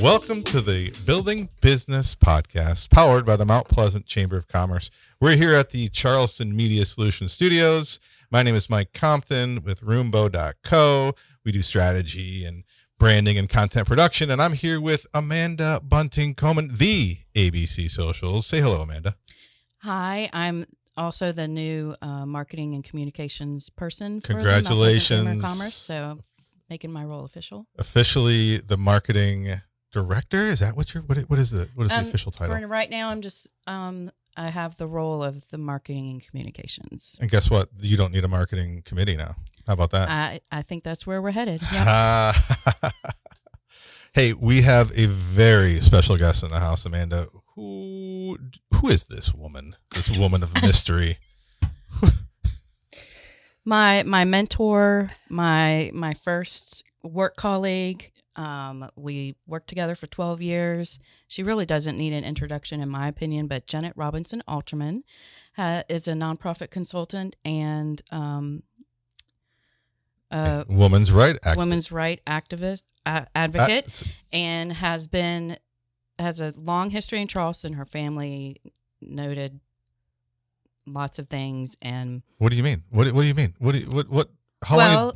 Welcome to the Building Business Podcast, powered by the Mount Pleasant Chamber of Commerce. We're here at the Charleston Media Solutions Studios. My name is Mike Compton with Roombo.co. We do strategy and branding and content production, and I'm here with Amanda Bunting-Coleman, the ABC Socials. Say hello, Amanda. Hi, I'm also the new marketing and communications person. Congratulations. For the Mount Pleasant Chamber of Commerce, so making my role official. Officially the marketing director? Is that what is the official title? For right now, I'm just I have the role of the marketing and communications. And guess what? You don't need a marketing committee now. How about that? I think that's where we're headed. Yeah. Hey, we have a very special guest in the house, Amanda. Who is this woman? This woman of mystery. My mentor, my first work colleague. We worked together for 12 years. She really doesn't need an introduction, in my opinion, but Jennet Robinson Alterman is a nonprofit consultant and women's right activist, advocate, and has a long history in Charleston. Her family noted lots of things. And what do you mean? What do you mean? How long?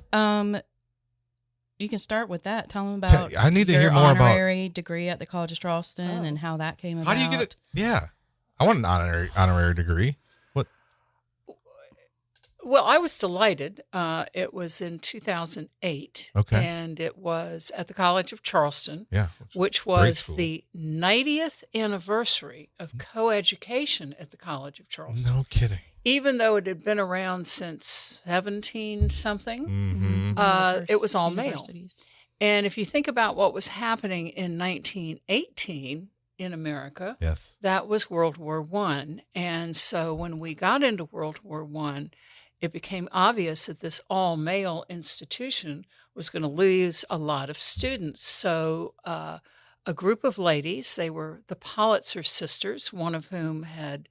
You can start with that. Tell them about I need to hear more about honorary degree at the College of Charleston and how that came about. How do you get it? Yeah. I want an honorary degree. What? Well, I was delighted. It was in 2008. Okay. And it was at the College of Charleston, yeah, which was the 90th anniversary of coeducation at the College of Charleston. No kidding. Even though it had been around since 17-something, it was all male. And if you think about what was happening in 1918 in America, yes, that was World War I. And so when we got into World War I, it became obvious that this all-male institution was going to lose a lot of students. So a group of ladies, they were the Pollitzer sisters, one of whom had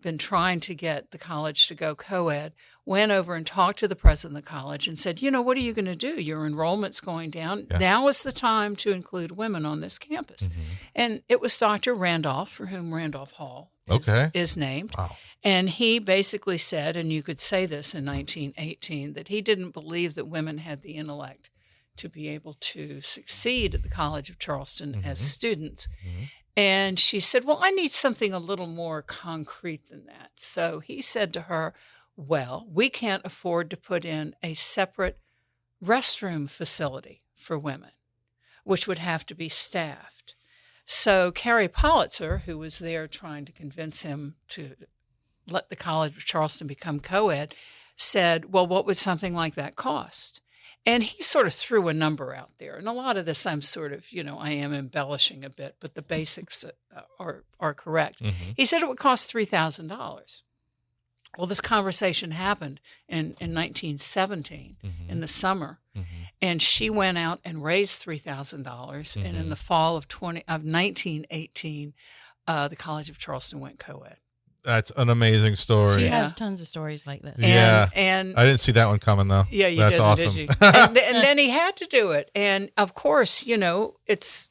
been trying to get the college to go co-ed, went over and talked to the president of the college and said, what are you going to do? Your enrollment's going down. Yeah. Now is the time to include women on this campus. Mm-hmm. And it was Dr. Randolph, for whom Randolph Hall is named. Wow. And he basically said, and you could say this in 1918, that he didn't believe that women had the intellect to be able to succeed at the College of Charleston as students. Mm-hmm. And she said, well, I need something a little more concrete than that. So he said to her, well, we can't afford to put in a separate restroom facility for women, which would have to be staffed. So Carrie Pollitzer, who was there trying to convince him to let the College of Charleston become co-ed, said, well, what would something like that cost? And he sort of threw a number out there. And a lot of this I'm sort of, I am embellishing a bit, but the basics are correct. Mm-hmm. He said it would cost $3,000. Well, this conversation happened in 1917 in the summer. Mm-hmm. And she went out and raised $3,000. Mm-hmm. And in the fall of 1918, the College of Charleston went co-ed. That's an amazing story. She has tons of stories like this. And I didn't see that one coming, though. Yeah, you That's didn't, awesome. did you? And then he had to do it. And, of course, it's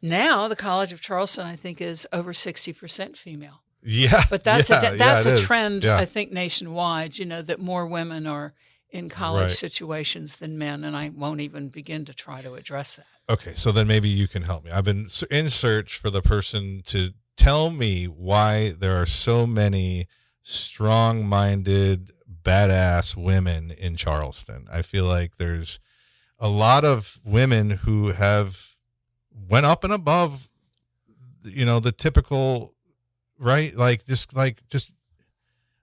now the College of Charleston, I think, is over 60% female. Yeah. But that's a trend, yeah. I think, nationwide, that more women are in college situations than men. And I won't even begin to try to address that. Okay, so then maybe you can help me. I've been in search for the person to tell me why there are so many strong-minded, badass women in Charleston. I feel like there's a lot of women who have went up and above, the typical, right? Like just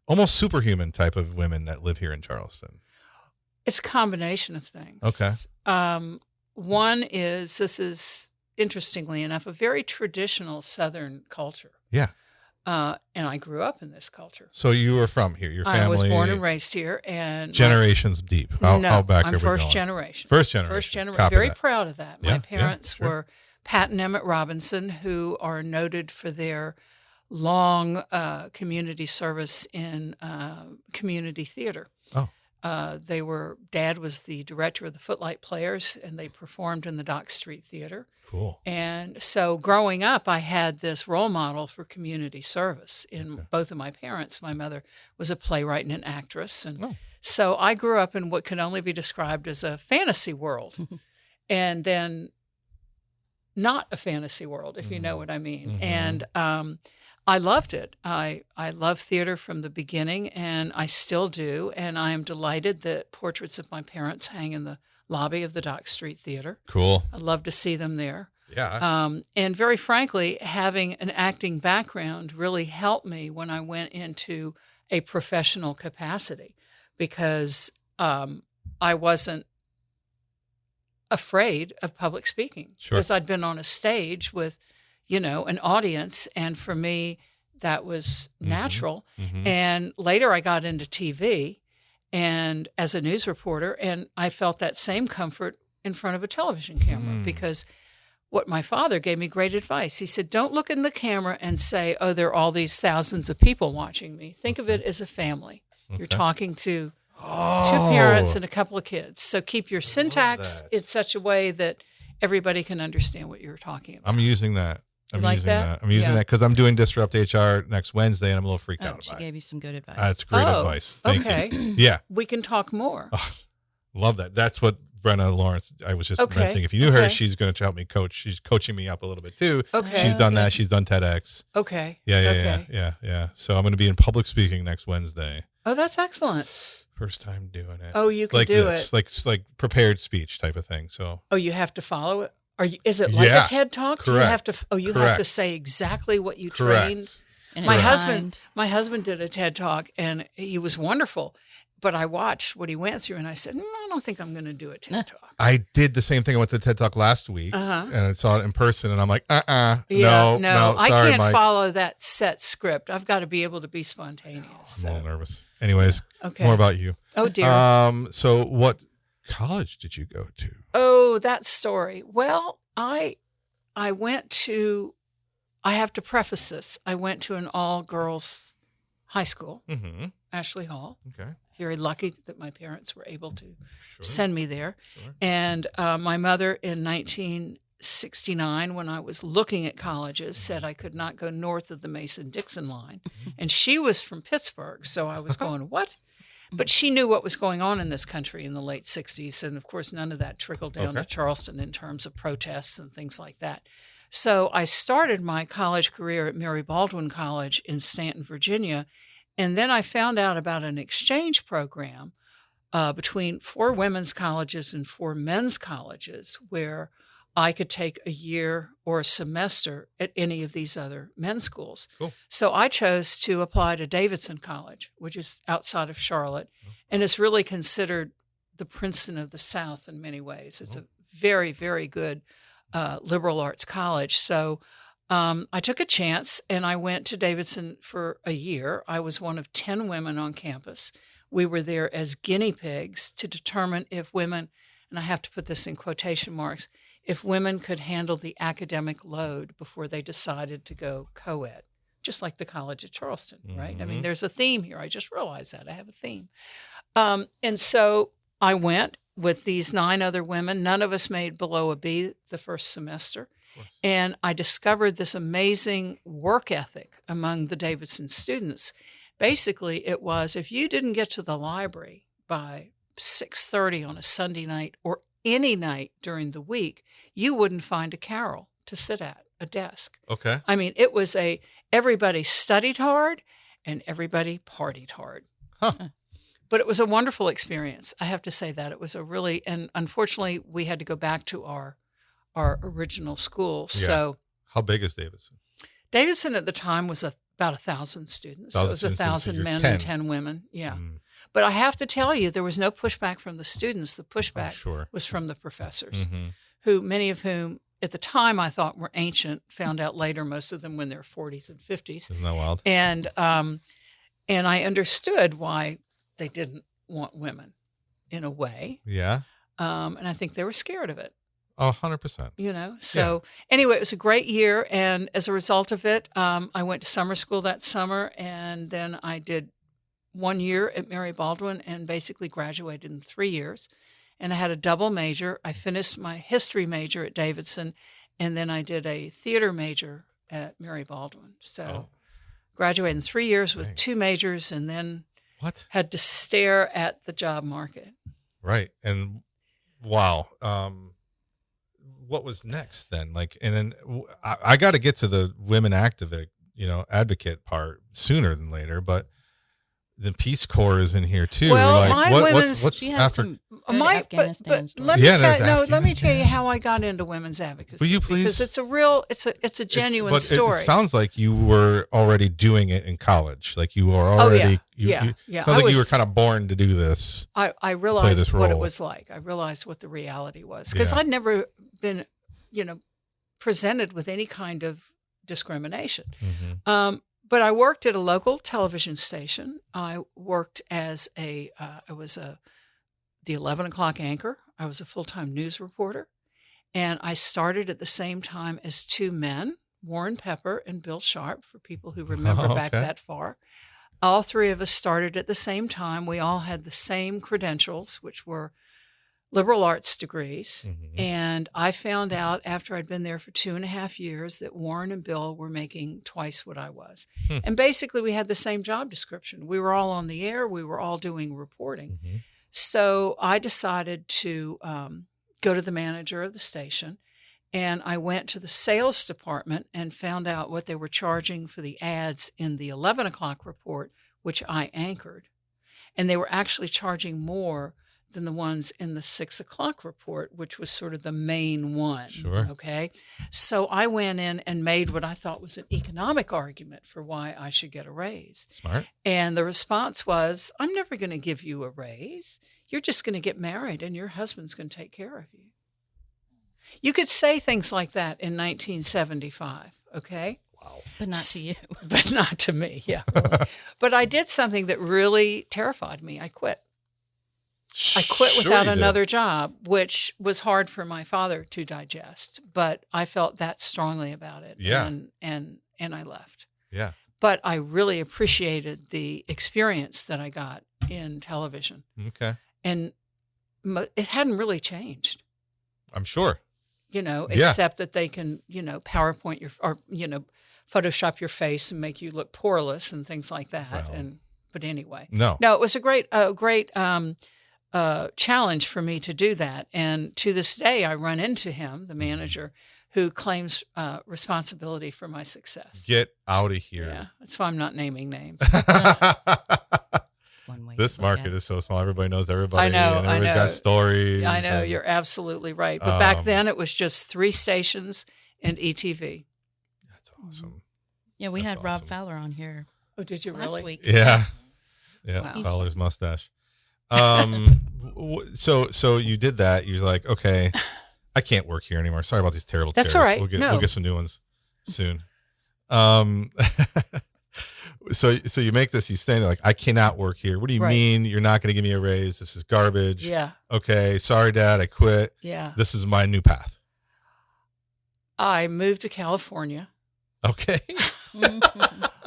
almost superhuman type of women that live here in Charleston. It's a combination of things. Okay. One is, this is, interestingly enough, a very traditional Southern culture. Yeah. And I grew up in this culture. So you were from here, your family? I was born and raised here. And generations deep. How back I'm are we first going? generation. First generation. Copy Very that. proud of that. Yeah, My parents sure. were Pat and Emmett Robinson, who are noted for their long community service in community theater. Oh. Dad was the director of the Footlight Players, and they performed in the Dock Street Theater. Cool. And so growing up, I had this role model for community service in both of my parents. My mother was a playwright and an actress. And so I grew up in what can only be described as a fantasy world. And then not a fantasy world, if you know what I mean. And I loved it. I loved theater from the beginning, and I still do. And I am delighted that portraits of my parents hang in the lobby of the Dock Street Theater. Cool. I'd love to see them there. Yeah. And very frankly, having an acting background really helped me when I went into a professional capacity, because I wasn't afraid of public speaking, because I'd been on a stage with, an audience. And for me, that was natural. And later I got into TV and as a news reporter, and I felt that same comfort in front of a television camera, because what my father gave me great advice. He said, don't look in the camera and say, oh, there are all these thousands of people watching me. Think of it as a family. You're talking to two parents and a couple of kids. So keep your syntax in such a way that everybody can understand what you're talking about. I'm using that. I'm like using that? I'm using that because I'm doing Disrupt HR next Wednesday, and I'm a little freaked out She about it. gave you some good advice. That's great advice. Thank you. Yeah. We can talk more. Oh, love that. That's what Brenna Lawrence, I was just mentioning. If you knew her, she's going to help me coach. She's coaching me up a little bit too. She's done that. She's done TEDx. Yeah. So I'm going to be in public speaking next Wednesday. Oh, that's excellent. First time doing it. Oh, you can do it. Like prepared speech type of thing. So. Oh, you have to follow it? Is it like a TED Talk? Correct. Do you have to? You have to say exactly what you trained. My husband did a TED Talk, and he was wonderful. But I watched what he went through, and I said, I don't think I'm going to do a TED Talk. I did the same thing. I went to TED Talk last week, and I saw it in person, and I'm like, no, I sorry, can't Mike. follow that set script. I've got to be able to be spontaneous. I'm a little nervous. Anyways, more about you. Oh, dear. So what college did you go to? Oh, that story. Well, I went to, I have to preface this. I went to an all-girls high school, Ashley Hall. Okay. Very lucky that my parents were able to send me there. And my mother in 1969, when I was looking at colleges, said I could not go north of the Mason-Dixon line. And she was from Pittsburgh, so I was going, what? But she knew what was going on in this country in the late 60s. And, of course, none of that trickled down to Charleston in terms of protests and things like that. So I started my college career at Mary Baldwin College in Stanton, Virginia. And then I found out about an exchange program between 4 women's colleges and 4 men's colleges where I could take a year or a semester at any of these other men's schools. Cool. So I chose to apply to Davidson College, which is outside of Charlotte, and it's really considered the Princeton of the South in many ways. It's a very, very good liberal arts college. So I took a chance, and I went to Davidson for a year. I was one of 10 women on campus. We were there as guinea pigs to determine if women, and I have to put this in quotation marks, if women could handle the academic load before they decided to go co-ed, just like the College of Charleston, right? I mean, there's a theme here. I just realized that. I have a theme. And so I went with these 9 other women. None of us made below a B the first semester. And I discovered this amazing work ethic among the Davidson students. Basically, it was if you didn't get to the library by 6:30 on a Sunday night or any night during the week, you wouldn't find a carrel to sit at, a desk. Okay. I mean, it was everybody studied hard and everybody partied hard. Huh. But it was a wonderful experience. I have to say that. It was and unfortunately, we had to go back to our original school. Yeah. So, how big is Davidson? Davidson at the time was about 1,000 students. So it was 1,000 men and 10 women. Yeah. But I have to tell you, there was no pushback from the students. The pushback was from the professors, who many of whom at the time I thought were ancient, found out later most of them were in their 40s and 50s. Isn't that wild? And I understood why they didn't want women in a way. Yeah. And I think they were scared of it. Oh, 100%. So anyway, it was a great year. And as a result of it, I went to summer school that summer. And then I did 1 year at Mary Baldwin and basically graduated in 3 years. And I had a double major. I finished my history major at Davidson, and then I did a theater major at Mary Baldwin. So graduated in 3 years with 2 majors, and then had to stare at the job market. Right. And wow. What was next then? Like, and then I got to get to the women advocate part sooner than later, but the Peace Corps is in here too. Well, like, what's after? Let me tell you how I got into women's advocacy. Will you please? Because it's a genuine story. It sounds like you were already doing it in college. Like you were already. Yeah. Sounds like you were kind of born to do this. I realized what it was like. I realized what the reality was, because I'd never been, presented with any kind of discrimination. Mm-hmm. But I worked at a local television station. I worked as the 11 o'clock anchor. I was a full-time news reporter. And I started at the same time as 2 men, Warren Pepper and Bill Sharp, for people who remember back that far. All 3 of us started at the same time. We all had the same credentials, which were liberal arts degrees. Mm-hmm. And I found out after I'd been there for 2.5 years that Warren and Bill were making twice what I was. And basically we had the same job description. We were all on the air. We were all doing reporting. Mm-hmm. So I decided to go to the manager of the station, and I went to the sales department and found out what they were charging for the ads in the 11 o'clock report, which I anchored. And they were actually charging more than the ones in the 6 o'clock report, which was sort of the main one. Sure. Okay. So I went in and made what I thought was an economic argument for why I should get a raise. Smart. And the response was, I'm never going to give you a raise. You're just going to get married and your husband's going to take care of you. You could say things like that in 1975. Okay. Wow. But not to you. But not to me. Yeah. Really. But I did something that really terrified me. I quit. I quit without another job, which was hard for my father to digest, but I felt that strongly about it. Yeah. And I left. Yeah. But I really appreciated the experience that I got in television. Okay. And it hadn't really changed. I'm sure. Except that they can, PowerPoint Photoshop your face and make you look poreless and things like that. Well, but anyway. No, it was a great challenge for me to do that. And to this day, I run into him, the manager, who claims responsibility for my success. Get out of here. Yeah, that's why I'm not naming names. This market is so small. Everybody knows everybody. I know. And everybody's got stories. I know. You're absolutely right. But back then, it was just 3 stations and ETV. That's awesome. Yeah, we had Rob Fowler on here. Oh, did you last really? week. Yeah. Yeah, Wow. Fowler's mustache. So you did that. You're like, okay, I can't work here anymore. Sorry about these terrible chairs. That's all right. We'll get some new ones soon. So you make this, you stand there like, I cannot work here. What do you mean you're not going to give me a raise? This is garbage. Yeah. Okay. Sorry, Dad. I quit. Yeah. This is my new path. I moved to California. Okay.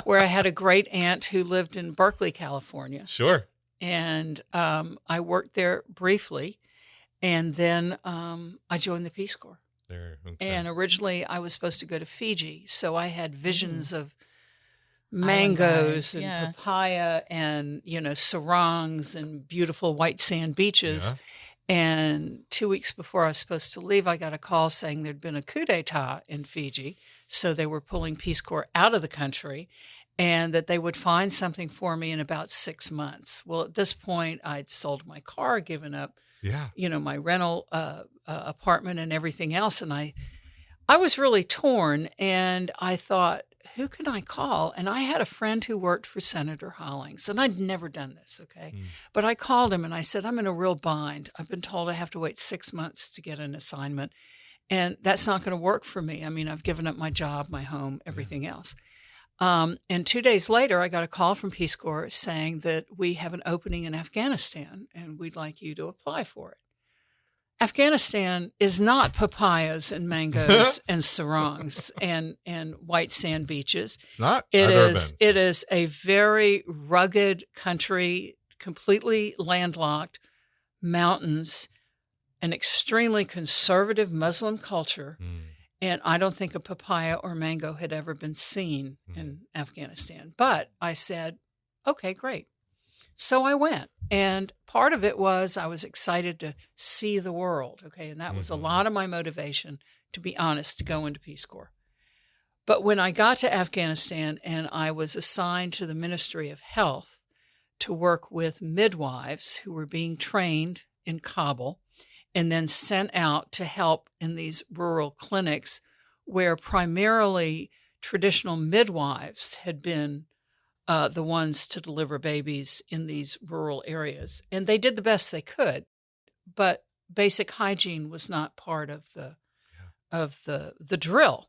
Where I had a great aunt who lived in Berkeley, California. Sure. And I worked there briefly. And then I joined the Peace Corps. Okay. And originally I was supposed to go to Fiji. So I had visions of mangoes and papaya and, sarongs and beautiful white sand beaches. Yeah. And 2 weeks before I was supposed to leave, I got a call saying there'd been a coup d'etat in Fiji. So they were pulling Peace Corps out of the country and that they would find something for me in about 6 months. Well, at this point, I'd sold my car, given up, my rental apartment and everything else. And I was really torn, and I thought, who can I call? And I had a friend who worked for Senator Hollings, and I'd never done this, okay? But I called him and I said, I'm in a real bind. I've been told I have to wait 6 months to get an assignment, and that's not going to work for me. I mean, I've given up my job, my home, everything else. And 2 days later, I got a call from Peace Corps saying that we have an opening in Afghanistan, and we'd like you to apply for it. Afghanistan is not papayas and mangoes and sarongs and white sand beaches. It's not. It I've never is. been. It is a very rugged country, completely landlocked, mountains, an extremely conservative Muslim culture, and I don't think a papaya or mango had ever been seen in Afghanistan. But I said, okay, great. So I went, and part of it was I was excited to see the world, okay, and that was a lot of my motivation, to be honest, to go into Peace Corps. But when I got to Afghanistan and I was assigned to the Ministry of Health to work with midwives who were being trained in Kabul and then sent out to help in these rural clinics where primarily traditional midwives had been the ones to deliver babies in these rural areas. And they did the best they could, but basic hygiene was not part of the drill.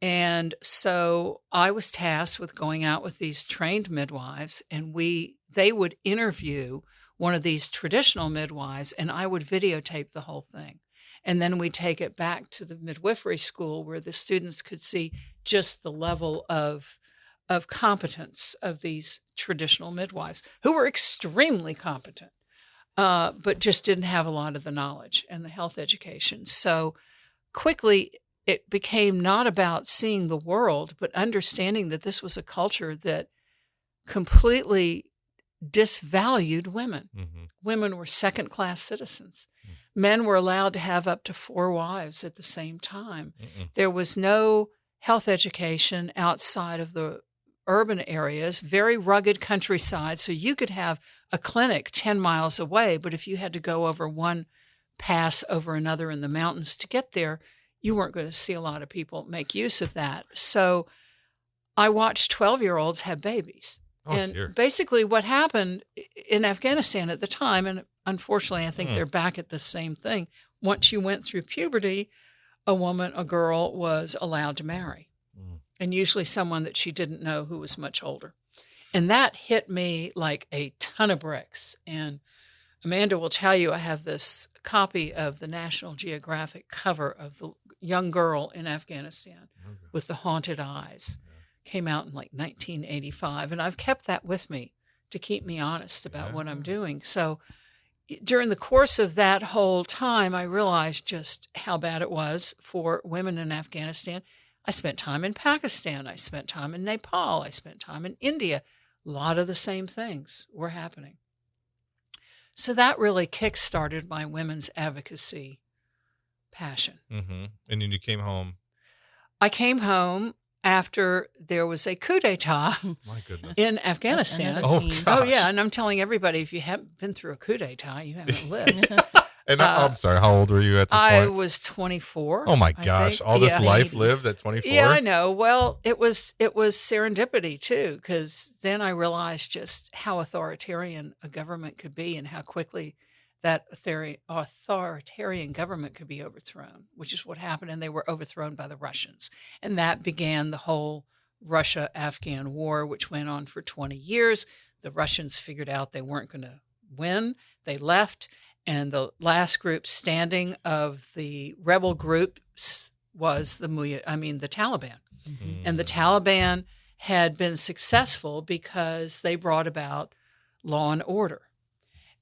And so I was tasked with going out with these trained midwives, and they would interview one of these traditional midwives, and I would videotape the whole thing. And then we'd take it back to the midwifery school where the students could see just the level of competence of these traditional midwives, who were extremely competent, but just didn't have a lot of the knowledge and the health education. So quickly, it became not about seeing the world, but understanding that this was a culture that completely disvalued women. Women were second-class citizens. Men were allowed to have up to 4 wives at the same time. There was no health education outside of the urban areas, very rugged countryside, so you could have a clinic 10 miles away, but if you had to go over one pass over another in the mountains to get there, you weren't going to see a lot of people make use of that. So I watched 12-year-olds have babies. And basically what happened in Afghanistan at the time, and unfortunately I think they're back at the same thing, once you went through puberty, a girl was allowed to marry. And usually someone that she didn't know who was much older. And that hit me like a ton of bricks. And Amanda will tell you I have this copy of the National Geographic cover of the young girl in Afghanistan with the haunted eyes. Came out in like 1985. And I've kept that with me to keep me honest about what I'm doing. So during the course of that whole time, I realized just how bad it was for women in Afghanistan. I spent time in Pakistan. I spent time in Nepal. I spent time in India. A lot of the same things were happening. So that really kick-started my women's advocacy passion. And then you came home. I came home after there was a coup d'etat in Afghanistan. Oh, yeah. And I'm telling everybody, if you haven't been through a coup d'etat, you haven't lived. And I'm sorry, how old were you at this point? I was 24. Oh my gosh, all this life lived at 24? Yeah, I know. Well, it was serendipity too, because then I realized just how authoritarian a government could be and how quickly that authoritarian government could be overthrown, which is what happened, and they were overthrown by the Russians. And that began the whole Russia-Afghan war, which went on for 20 years. The Russians figured out they weren't going to win. They left. And the last group standing of the rebel groups was the Taliban. And the Taliban had been successful because they brought about law and order.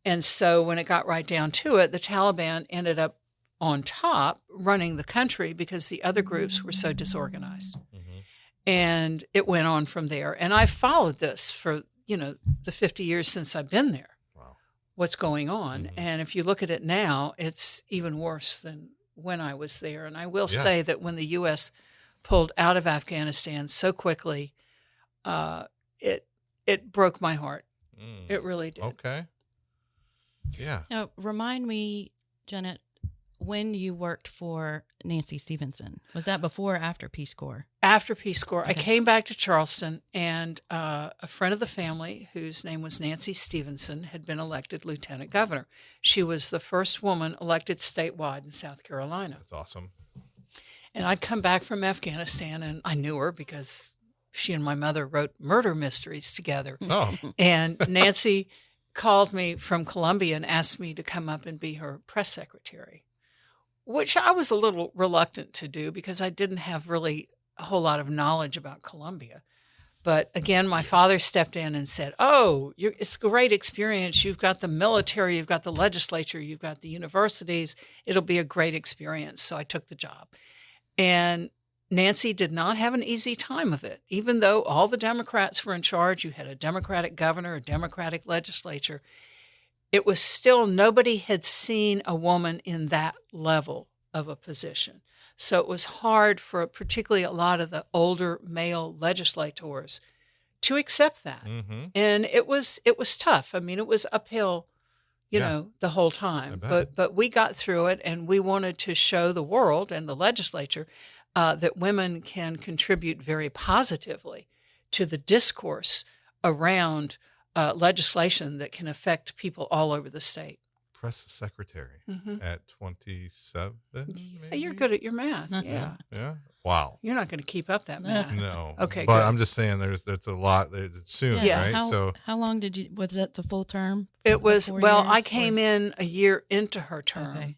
And so when it got right down to it, the Taliban ended up on top running the country because the other groups were so disorganized. And it went on from there. And I followed this for, the 50 years since I've been there. What's going on. And if you look at it now, it's even worse than when I was there. And I will say that when the U.S. pulled out of Afghanistan so quickly, it broke my heart. It really did. Okay. Yeah. Now, remind me, Jennet, when you worked for Nancy Stevenson. Was that before or after Peace Corps? After Peace Corps. Okay. I came back to Charleston, and a friend of the family, whose name was Nancy Stevenson, had been elected lieutenant governor. She was the first woman elected statewide in South Carolina. That's awesome. And I'd come back from Afghanistan, and I knew her because she and my mother wrote murder mysteries together. Oh. And Nancy called me from Columbia and asked me to come up and be her press secretary. which I was a little reluctant to do because I didn't have really a whole lot of knowledge about Columbia. But again, my father stepped in and said, "Oh, it's a great experience. You've got the military, you've got the legislature, you've got the universities. It'll be a great experience." So I took the job. And Nancy did not have an easy time of it. Even though all the Democrats were in charge, you had a Democratic governor, a Democratic legislature, it was still, nobody had seen a woman in that level of a position. So it was hard for particularly a lot of the older male legislators to accept that. Mm-hmm. And it was tough. I mean, it was uphill, the whole time. But we got through it, and we wanted to show the world and the legislature that women can contribute very positively to the discourse around legislation that can affect people all over the state. Press secretary at 27. Maybe? You're good at your math. Yeah. Yeah. Wow. You're not going to keep up that math. No. Okay. But good. I'm just saying, that's a lot soon, Yeah. right? How long was that the full term? It was. 4 Well, years, I came in a year into her term,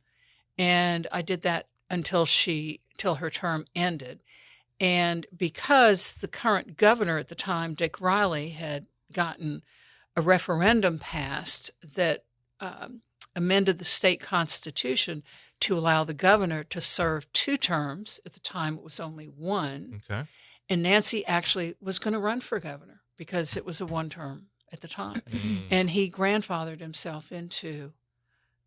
and I did that until her term ended. And because the current governor at the time, Dick Riley, had gotten a referendum passed that amended the state constitution to allow the governor to serve 2 terms. At the time, it was only 1. Okay. And Nancy actually was going to run for governor because it was a 1 term at the time. And he grandfathered himself into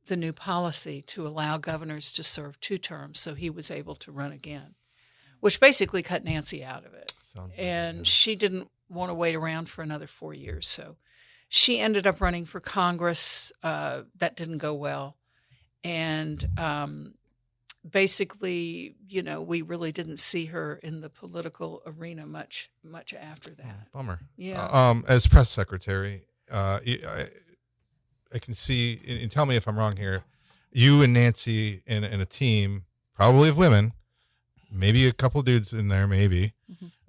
the new policy to allow governors to serve 2 terms, so he was able to run again, which basically cut Nancy out of it. And she didn't want to wait around for another 4 years, so she ended up running for Congress. That didn't go well. And basically, we really didn't see her in the political arena much after that. Bummer. Yeah. As press secretary, I can see, and tell me if I'm wrong here, you and Nancy and a team, probably of women, maybe a couple dudes in there, maybe,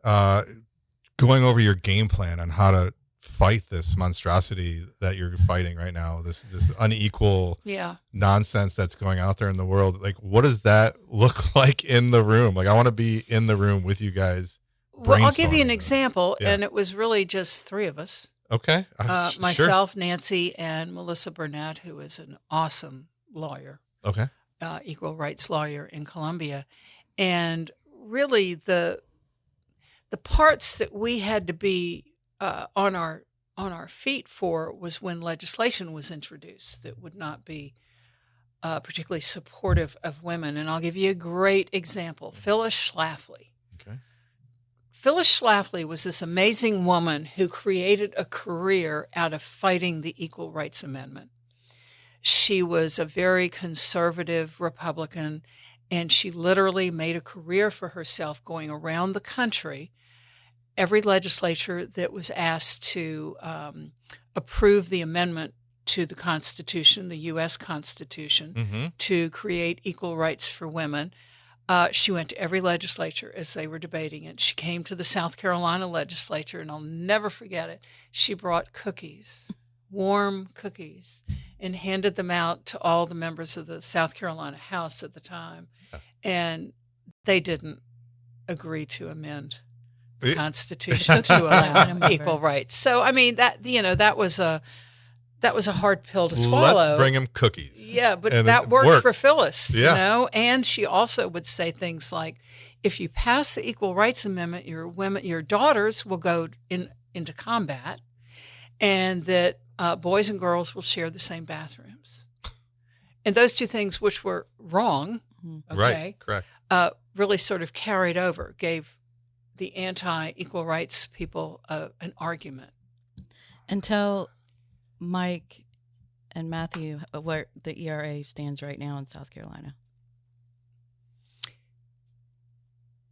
going over your game plan on how to fight this monstrosity that you're fighting right now, this unequal nonsense that's going out there in the world. Like, what does that look like in the room? Like, I want to be in the room with you guys. Well, I'll give you an example, and it was really just 3 of us. Okay. Myself, Nancy, and Melissa Burnett, who is an awesome lawyer. Okay. Equal rights lawyer in Columbia. And really the parts that we had to be on our feet for was when legislation was introduced that would not be particularly supportive of women. And I'll give you a great example. Phyllis Schlafly. Okay. Phyllis Schlafly was this amazing woman who created a career out of fighting the Equal Rights Amendment. She was a very conservative Republican, and she literally made a career for herself going around the country. Every legislature that was asked to approve the amendment to the Constitution, the U.S. Constitution, to create equal rights for women, she went to every legislature as they were debating it. She came to the South Carolina legislature, and I'll never forget it. She brought cookies, warm cookies, and handed them out to all the members of the South Carolina House at the time. And they didn't agree to amend the Constitution to allow equal rights. So, I mean, that was a hard pill to swallow. Let's bring him cookies. Yeah, but that worked for Phyllis, And she also would say things like, if you pass the Equal Rights Amendment, your daughters will go into combat, and that boys and girls will share the same bathrooms. And those 2 things, which were wrong, right, correct, really sort of carried over, gave the anti-equal rights people an argument. Until Mike and Matthew, where the ERA stands right now in South Carolina?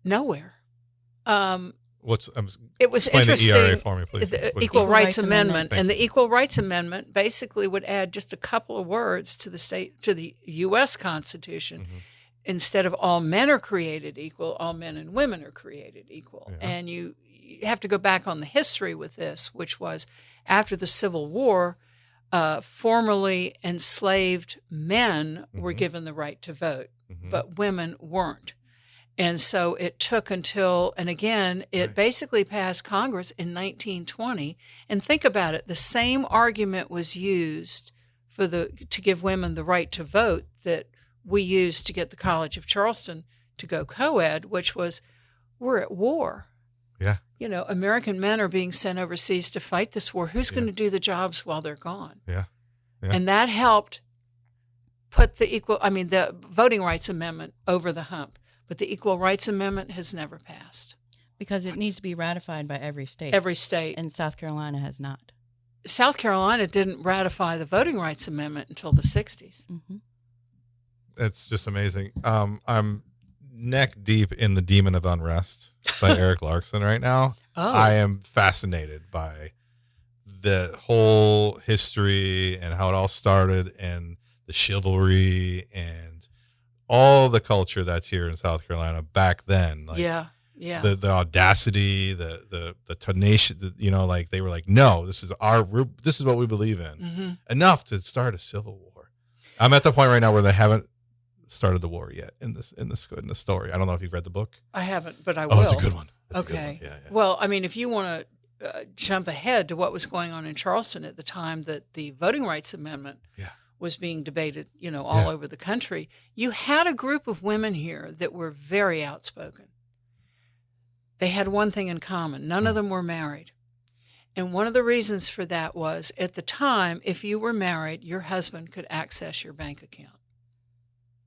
Nowhere. It was explain interesting. The ERA for me, please. The Equal Rights Amendment, and the Equal Rights Amendment basically would add just a couple of words to the U.S. Constitution. Instead of all men are created equal, all men and women are created equal. Yeah. And you have to go back on the history with this, which was after the Civil War, formerly enslaved men were given the right to vote, but women weren't. And so it took until, and again, it basically passed Congress in 1920. And think about it, the same argument was used to give women the right to vote that we used to get the College of Charleston to go co-ed, which was, we're at war. Yeah. You know, American men are being sent overseas to fight this war. Who's going to do the jobs while they're gone? Yeah. And that helped put the Voting Rights Amendment over the hump. But the Equal Rights Amendment has never passed. Because it needs to be ratified by every state. Every state. And South Carolina has not. South Carolina didn't ratify the Voting Rights Amendment until the 60s. It's just amazing. I'm neck deep in The Demon of Unrest by Eric Larson right now. Oh. I am fascinated by the whole history and how it all started and the chivalry and all the culture that's here in South Carolina back then. Like, the audacity, the tenacious, like they were like, no, this is what we believe in. Enough to start a civil war. I'm at the point right now where they haven't started the war yet in the story. I don't know if you've read the book. I haven't, but I will. Oh, it's a good one. Okay. Yeah. Well, I mean, if you want to jump ahead to what was going on in Charleston at the time that the Voting Rights Amendment was being debated, all over the country, you had a group of women here that were very outspoken. They had one thing in common. None of them were married. And one of the reasons for that was, at the time, if you were married, your husband could access your bank account.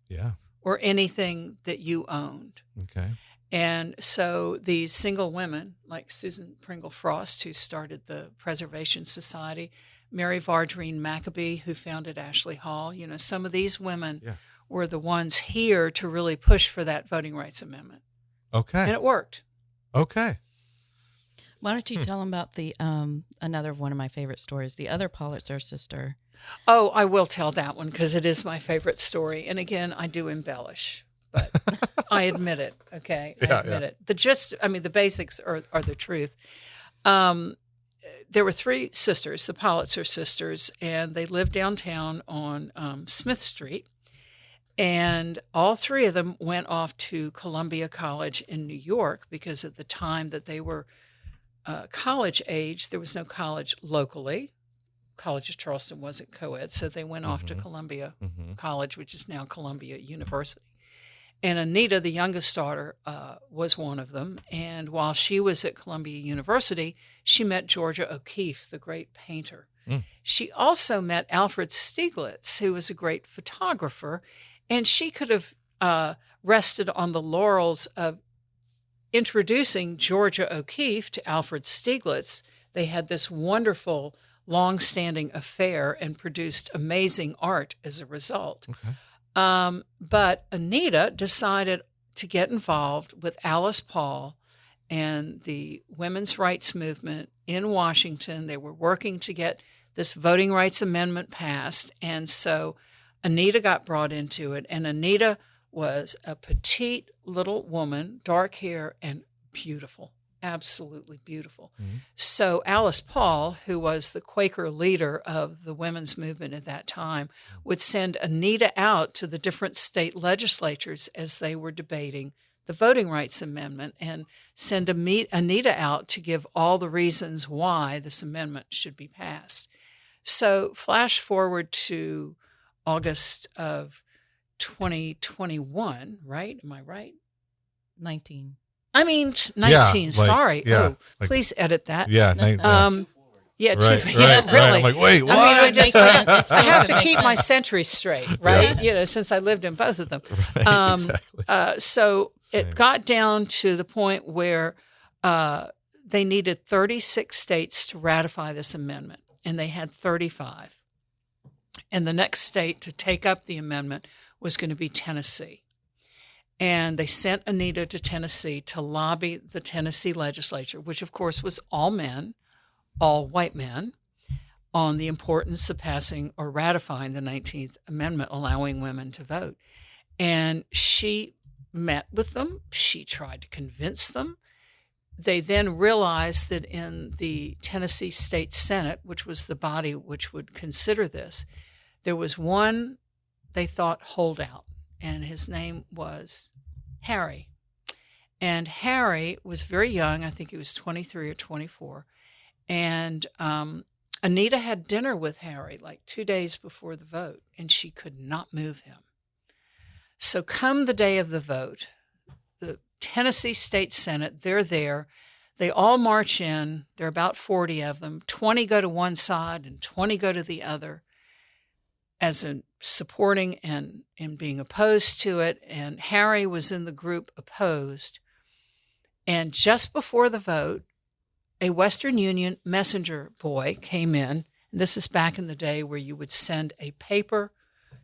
Yeah. Or anything that you owned. Okay. And so these single women, like Susan Pringle Frost, who started the Preservation Society, Mary Vardarine Maccabee, who founded Ashley Hall, some of these women were the ones here to really push for that Voting Rights Amendment. Okay. And it worked. Okay. Why don't you tell them about the another one of my favorite stories, the other Pollitzer sister? Oh, I will tell that one because it is my favorite story. And again, I do embellish, but I admit it. Okay, I admit it. The basics are the truth. There were three sisters, the Pollitzer sisters, and they lived downtown on Smith Street. And all three of them went off to Columbia College in New York because at the time that they were college age, there was no college locally. College of Charleston wasn't co-ed, so they went off to Columbia College, which is now Columbia University. And Anita, the youngest daughter, was one of them. And while she was at Columbia University, she met Georgia O'Keeffe, the great painter. She also met Alfred Stieglitz, who was a great photographer. And she could have rested on the laurels of introducing Georgia O'Keeffe to Alfred Stieglitz. They had this wonderful, long-standing affair and produced amazing art as a result. Okay. But Anita decided to get involved with Alice Paul and the women's rights movement in Washington. They were working to get this Voting Rights Amendment passed. And so Anita got brought into it. And Anita was a petite little woman, dark hair, and beautiful. Absolutely beautiful. So Alice Paul, who was the Quaker leader of the women's movement at that time, would send Anita out to the different state legislatures as they were debating the Voting Rights Amendment and send Anita out to give all the reasons why this amendment should be passed. So flash forward to August of 2021, right? Am I right? 19. I mean, 19. Yeah, sorry. yeah, please edit that. Yeah. Yeah, Right, really. I'm like, wait, what? I have to keep my centuries straight, right? Since I lived in both of them. Right, exactly. So Same. it got down to the point where they needed 36 states to ratify this amendment, and they had 35. And the next state to take up the amendment was going to be Tennessee. And they sent Anita to Tennessee to lobby the Tennessee legislature, which of course was all men, all white men, on the importance of passing or ratifying the 19th Amendment, allowing women to vote. And she met with them. She tried to convince them. they then realized that in the Tennessee State Senate, which was the body which would consider this, there was one they thought holdout, and his name was Harry. And Harry was very young. I think he was 23 or 24. And Anita had dinner with Harry like 2 days before the vote, and she could not move him. So come the day of the vote, the Tennessee State Senate, they're there. They all march in. There are about 40 of them. 20 go to one side and 20 go to the other as in supporting and being opposed to it. And Harry was in the group opposed. And just before the vote, a Western Union messenger boy came in. And this is back in the day where you would send a paper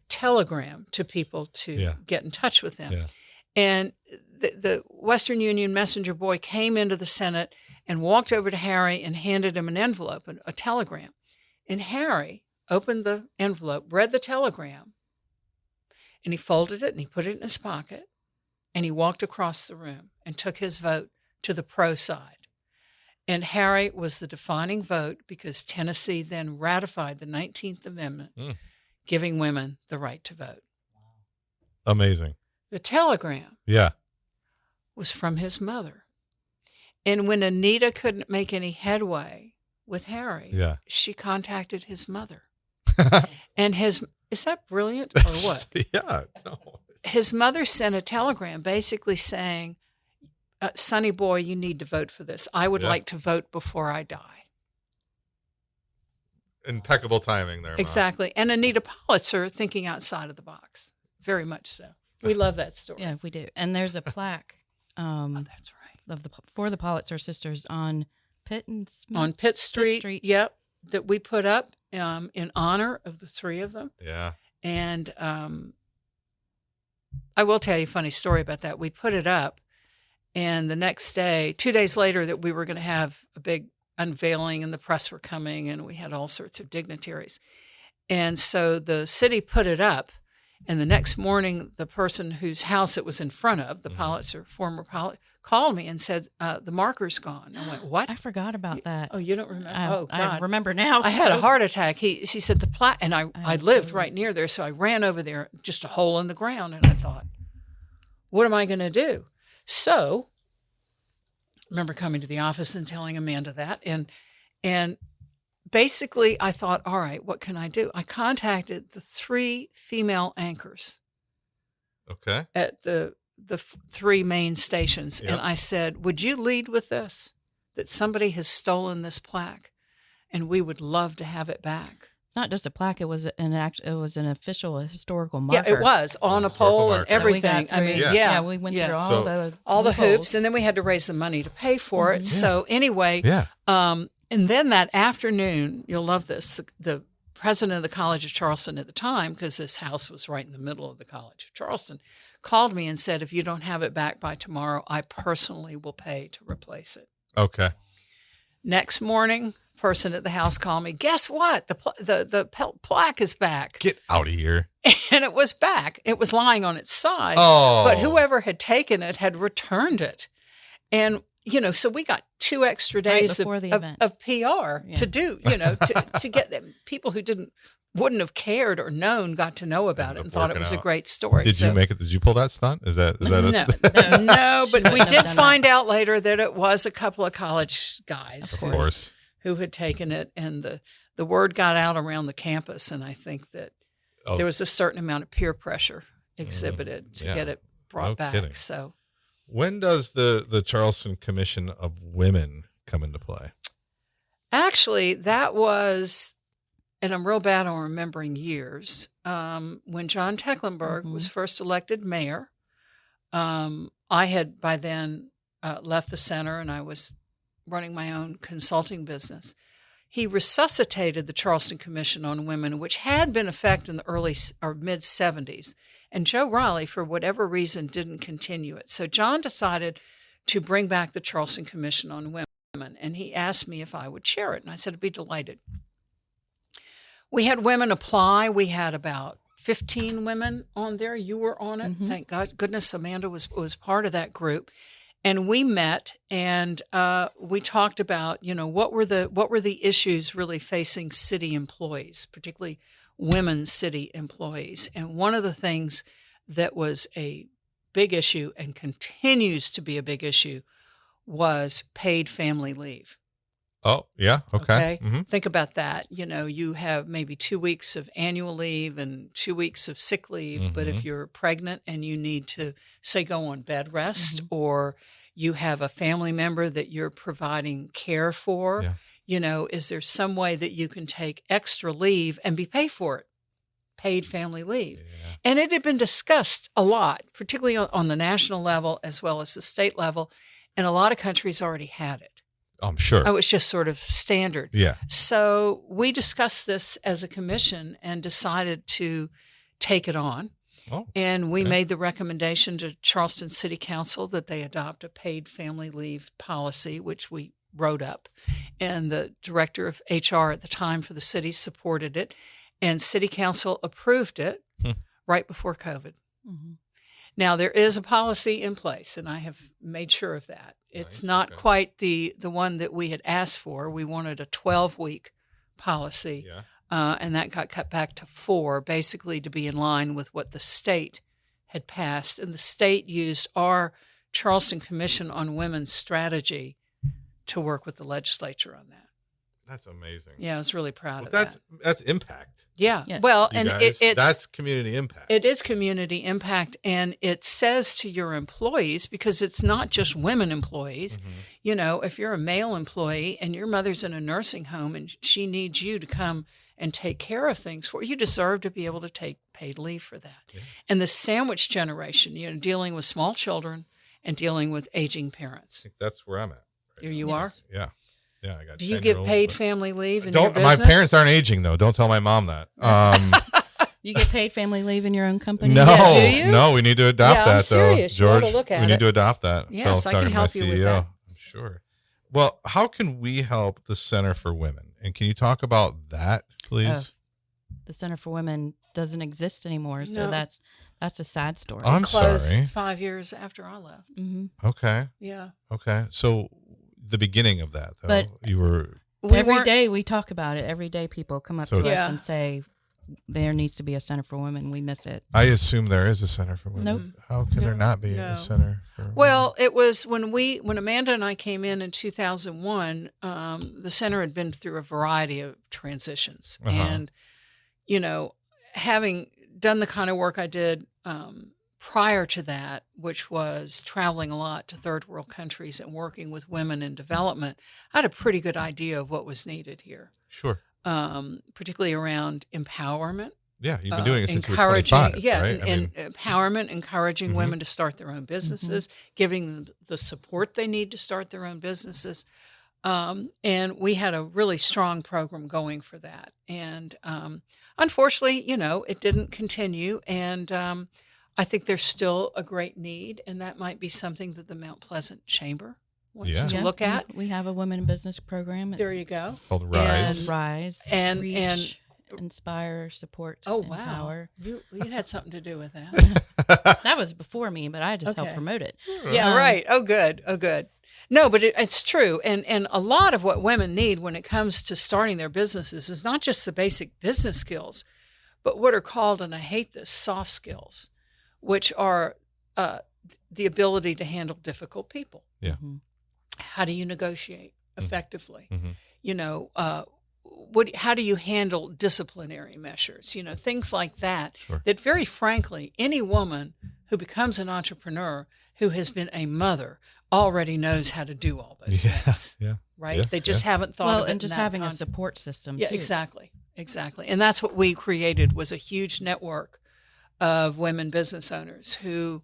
telegram to people to get in touch with them. Yeah. And the Western Union messenger boy came into the Senate and walked over to Harry and handed him an envelope, a telegram. And Harry opened the envelope, read the telegram, and he folded it and he put it in his pocket, and he walked across the room and took his vote to the pro side. And Harry was the defining vote because Tennessee then ratified the 19th Amendment, giving women the right to vote. Amazing. The telegram was from his mother. And when Anita couldn't make any headway with Harry, she contacted his mother. And is that brilliant or what? No. His mother sent a telegram basically saying, Sonny boy, you need to vote for this. I would like to vote before I die. Impeccable timing there, Mom. Exactly. And Anita Pollitzer thinking outside of the box. Very much so. We love that story. Yeah, we do. And there's a plaque that's right. For the Pollitzer sisters on Pitt and Smith? On Pitt Street. Yep. That we put up in honor of the three of them. Yeah. And I will tell you a funny story about that. We put it up, and the next day, 2 days later, that we were going to have a big unveiling, and the press were coming, and we had all sorts of dignitaries. And so the city put it up, and the next morning, the person whose house it was in front of, the Pollitzer, former Pollitzer, called me and said, the marker's gone. I went, what? I forgot about that. Oh, you don't remember? God. I remember now. I had a heart attack. She said the plaque, and I lived right near there, so I ran over there, just a hole in the ground, and I thought, what am I going to do? So I remember coming to the office and telling Amanda that, and basically I thought, all right, what can I do? I contacted the 3 female anchors. Okay. At the 3 main stations. Yep. And I said, would you lead with this? That somebody has stolen this plaque and we would love to have it back. Not just a plaque, it was an official historical marker. Yeah, it was on a pole and everything. I mean, we went through all the hoops, and then we had to raise the money to pay for it. So anyway, and then that afternoon, you'll love this, the president of the College of Charleston at the time, because this house was right in the middle of the College of Charleston, called me and said, if you don't have it back by tomorrow, I personally will pay to replace it. Okay. Next morning, person at the house called me, guess what? The plaque is back. Get out of here. And it was back. It was lying on its side. Oh. But whoever had taken it had returned it. And, so we got 2 extra days of PR to do, to get them. People who wouldn't have cared or known got to know about it and thought it was a great story. Did you make it? Did you pull that stunt? Is that No, but we did find out later that it was a couple of college guys. Of course. Who had taken it, and the word got out around the campus, and I think that there was a certain amount of peer pressure exhibited to get it brought back. Kidding. So, when does the Charleston Commission of Women come into play? Actually, that was, and I'm real bad on remembering years, when John Tecklenburg was first elected mayor. I had by then left the center, and I was running my own consulting business. He resuscitated the Charleston Commission on Women, which had been in effect in the early or mid 70s. And Joe Riley, for whatever reason, didn't continue it. So John decided to bring back the Charleston Commission on Women. And he asked me if I would chair it. And I said, I'd be delighted. We had women apply. We had about 15 women on there. You were on it. Thank God, goodness, Amanda was part of that group. And we met and we talked about, what were the issues really facing city employees, particularly women city employees. And one of the things that was a big issue and continues to be a big issue was paid family leave. Oh, yeah. Okay. Think about that. You have maybe 2 weeks of annual leave and 2 weeks of sick leave. But if you're pregnant and you need to, say, go on bed rest, or you have a family member that you're providing care for, is there some way that you can take extra leave and be paid for it? Paid family leave. Yeah. And it had been discussed a lot, particularly on the national level as well as the state level. And a lot of countries already had it. I'm sure. It was just sort of standard. Yeah. So we discussed this as a commission and decided to take it on. Oh, and we made the recommendation to Charleston City Council that they adopt a paid family leave policy, which we wrote up. And the director of HR at the time for the city supported it. And City Council approved it right before COVID. Now, there is a policy in place, and I have made sure of that. It's not quite the one that we had asked for. We wanted a 12-week policy, and that got cut back to 4, basically to be in line with what the state had passed. And the state used our Charleston Commission on Women's strategy to work with the legislature on that. That's amazing. Yeah, I was really proud of that. That's impact. Yeah. Yes. Well, You and guys, it's that's community impact. It is community impact, and it says to your employees, because it's not just women employees. If you're a male employee and your mother's in a nursing home and she needs you to come and take care of things for you, deserve to be able to take paid leave for that. Yeah. And the sandwich generation, dealing with small children and dealing with aging parents. I think that's where I'm at. There you are? Yeah. Yeah, I got. Do you get paid family leave in your business? My parents aren't aging though. Don't tell my mom that. You get paid family leave in your own company? No, yeah, do you? No, we need to adopt that I'm serious. though, George. You ought to look at we need to adopt that. Yes, I can help you with that. I'm sure. Well, how can we help the Center for Women? And can you talk about that, please? The Center for Women doesn't exist anymore, so that's a sad story. I'm sorry. 5 years after I left. Okay. Yeah. Okay. So the beginning of that, though, But you were every day we talk about it. Every day people come up to us Yeah. and say there needs to be a Center for Women. We miss it. I assume there is a Center for Women. Nope. How can there not be No. a Center for Women? Well, it was when Amanda and I came in 2001, the center had been through a variety of transitions. And, having done the kind of work I did prior to that, which was traveling a lot to third world countries and working with women in development, I had a pretty good idea of what was needed here. Sure. Particularly around empowerment. Yeah, you've been doing it since you were 25, right? And empowerment, encouraging women to start their own businesses, giving them the support they need to start their own businesses. And we had a really strong program going for that. And unfortunately, it didn't continue. And I think there's still a great need, and that might be something that the Mount Pleasant Chamber wants to look at. We have a women in business program. There you go. Called Rise. And Rise. And Reach, Inspire, Support, Empower. You had something to do with that. That was before me, but I just helped promote it. Yeah, right. Oh, good. No, but it's true. And a lot of what women need when it comes to starting their businesses is not just the basic business skills, but what are called, and I hate this, soft skills, which are the ability to handle difficult people. Yeah. How do you negotiate effectively? How do you handle disciplinary measures? Things like that. Sure. That very frankly, any woman who becomes an entrepreneur who has been a mother already knows how to do all those things. Yeah. Right? Yeah. They just haven't thought of it. And just having a support system. Yeah, too. exactly. And that's what we created, was a huge network of women business owners who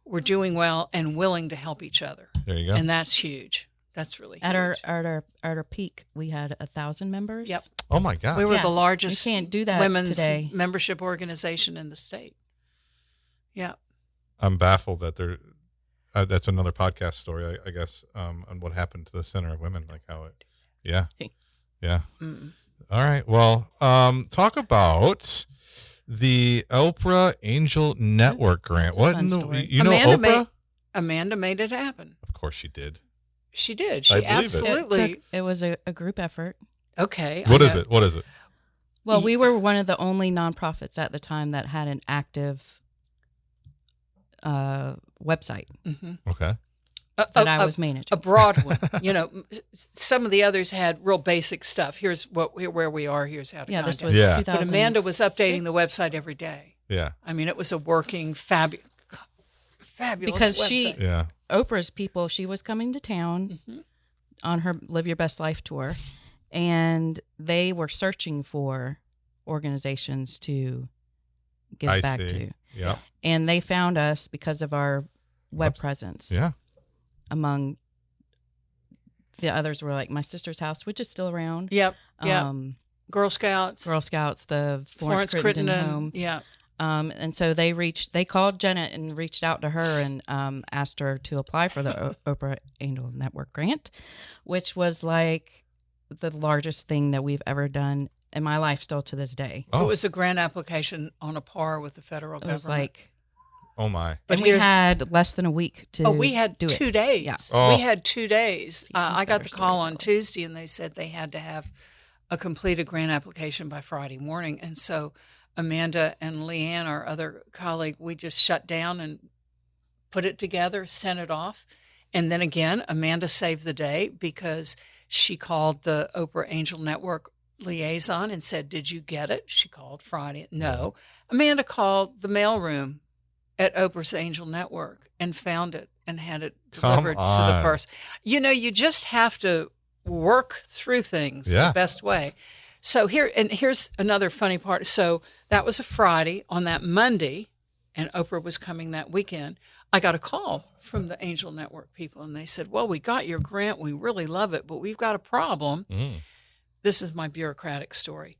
were doing well and willing to help each other. There you go. And that's huge. That's really huge. At our peak, we had 1,000 members. Yep. Oh my God. We were the largest you can't do that women's today. membership organization in the state. Yeah. I'm baffled that that's another podcast story, I guess, on what happened to the Center of Women, like how it, yeah. All right. Well, talk about the Oprah Angel Network grant. That's a What fun in the, story. you know Oprah? Amanda made it happen. Of course she did. She did. I She believe it. absolutely. It was a group effort. Okay. What is it? What is it? Well, we were one of the only nonprofits at the time that had an active website Okay. that I was managing. A broad one. Some of the others had real basic stuff. Here's where we are. Here's how to contact. This was Yeah. 2006. But Amanda was updating the website every day. Yeah. I mean, it was a working, fabulous Because website. Oprah's people, she was coming to town on her Live Your Best Life tour, and they were searching for organizations to give back to. Yeah. And they found us because of our web presence. Yeah. Among the others were like My Sister's House, which is still around. Yep. Girl Scouts. The Florence Crittenden home. Yeah. And so they called Jennet and reached out to her and asked her to apply for the Oprah Angel Network grant, which was like the largest thing that we've ever done in my life still to this day. It was a grant application on a par with the federal government. It was like, oh my. And we had less than a week to we had do 2 it. days. Yeah. Oh. We had 2 days. I got the call on storyteller. Tuesday, and they said they had to have a completed grant application by Friday morning. And so Amanda and Leanne, our other colleague, we just shut down and put it together, sent it off. And then again, Amanda saved the day because she called the Oprah Angel Network liaison and said, "Did you get it?" She called Friday. No. Amanda called the mailroom at Oprah's Angel Network and found it and had it delivered to the person. You just have to work through things the best way. So here's another funny part. So that was a Friday. On that Monday, and Oprah was coming that weekend, I got a call from the Angel Network people, and they said, "Well, we got your grant. We really love it, but we've got a problem." This is my bureaucratic story.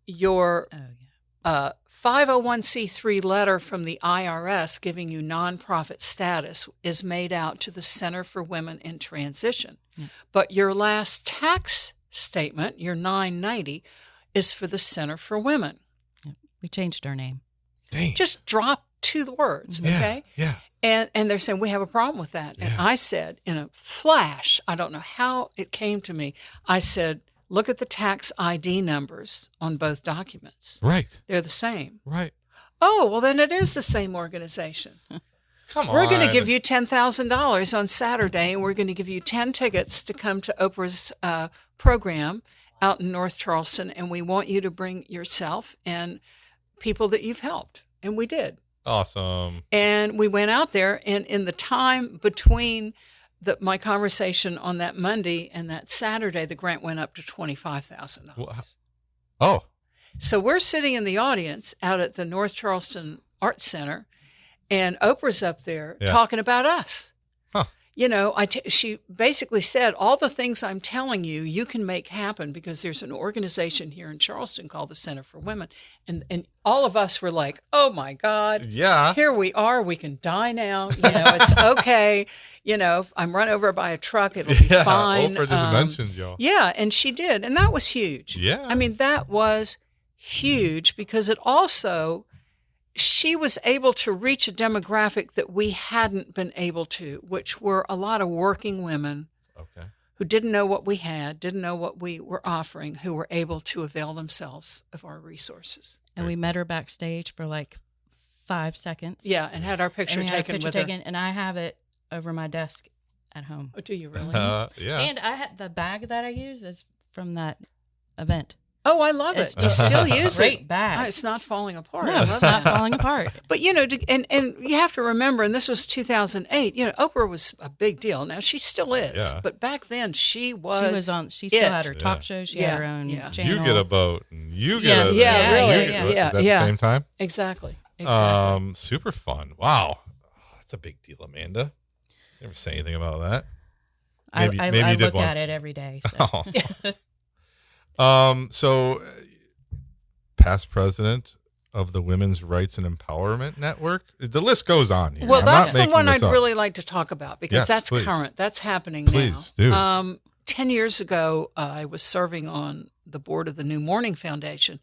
Your 501c3 letter from the IRS giving you nonprofit status is made out to the Center for Women in Transition. But your last tax statement, your 990, is for the Center for Women. We changed our name. Dang. Just drop 2 words, okay? Yeah. And they're saying, we have a problem with that. And I said, in a flash, I don't know how it came to me, I said, look at the tax ID numbers on both documents. Right. They're the same. Right. Oh, well, then it is the same organization. Come on. We're going to give you $10,000 on Saturday, and we're going to give you 10 tickets to come to Oprah's program out in North Charleston, and we want you to bring yourself and people that you've helped. And we did. Awesome. And we went out there, and in the time between my conversation on that Monday and that Saturday, the grant went up to $25,000. Oh. So we're sitting in the audience out at the North Charleston Arts Center, and Oprah's up there talking about us. Huh. She basically said, all the things I'm telling you, you can make happen because there's an organization here in Charleston called the Center for Women. And all of us were like, oh, my God. Yeah. Here we are. We can die now. It's okay. If I'm run over by a truck, it'll be fine. Oprah just mentioned y'all. Yeah, and she did. And that was huge. Yeah. I mean, that was huge because it also... she was able to reach a demographic that we hadn't been able to, which were a lot of working women who didn't know what we had, didn't know what we were offering, who were able to avail themselves of our resources. And we met her backstage for like 5 seconds. Yeah, and had our picture taken with her. And I have it over my desk at home. Oh, do you really? Yeah. And I had the bag that I use is from that event. Oh, I love it. You still use it. Great bag. It's not falling apart. No, I love it's not that. falling apart. But, and you have to remember, and this was 2008, Oprah was a big deal. Now, she still is. Yeah. But back then, she She still had her talk show. She had her own channel. You get a boat. And you get Yes. a... Yeah, really. Is that the Yeah. same time? Exactly. Super fun. Wow. That's a big deal, Amanda. Never say anything about that. Maybe I you did look once. at it every day. So. So past president of the Women's Rights and Empowerment Network. The list goes on here. Well, I'm that's not the making one this I'd up. really like to talk about because Yes, that's please. current. That's happening Please now. do. 10 years ago, I was serving on the board of the New Morning Foundation,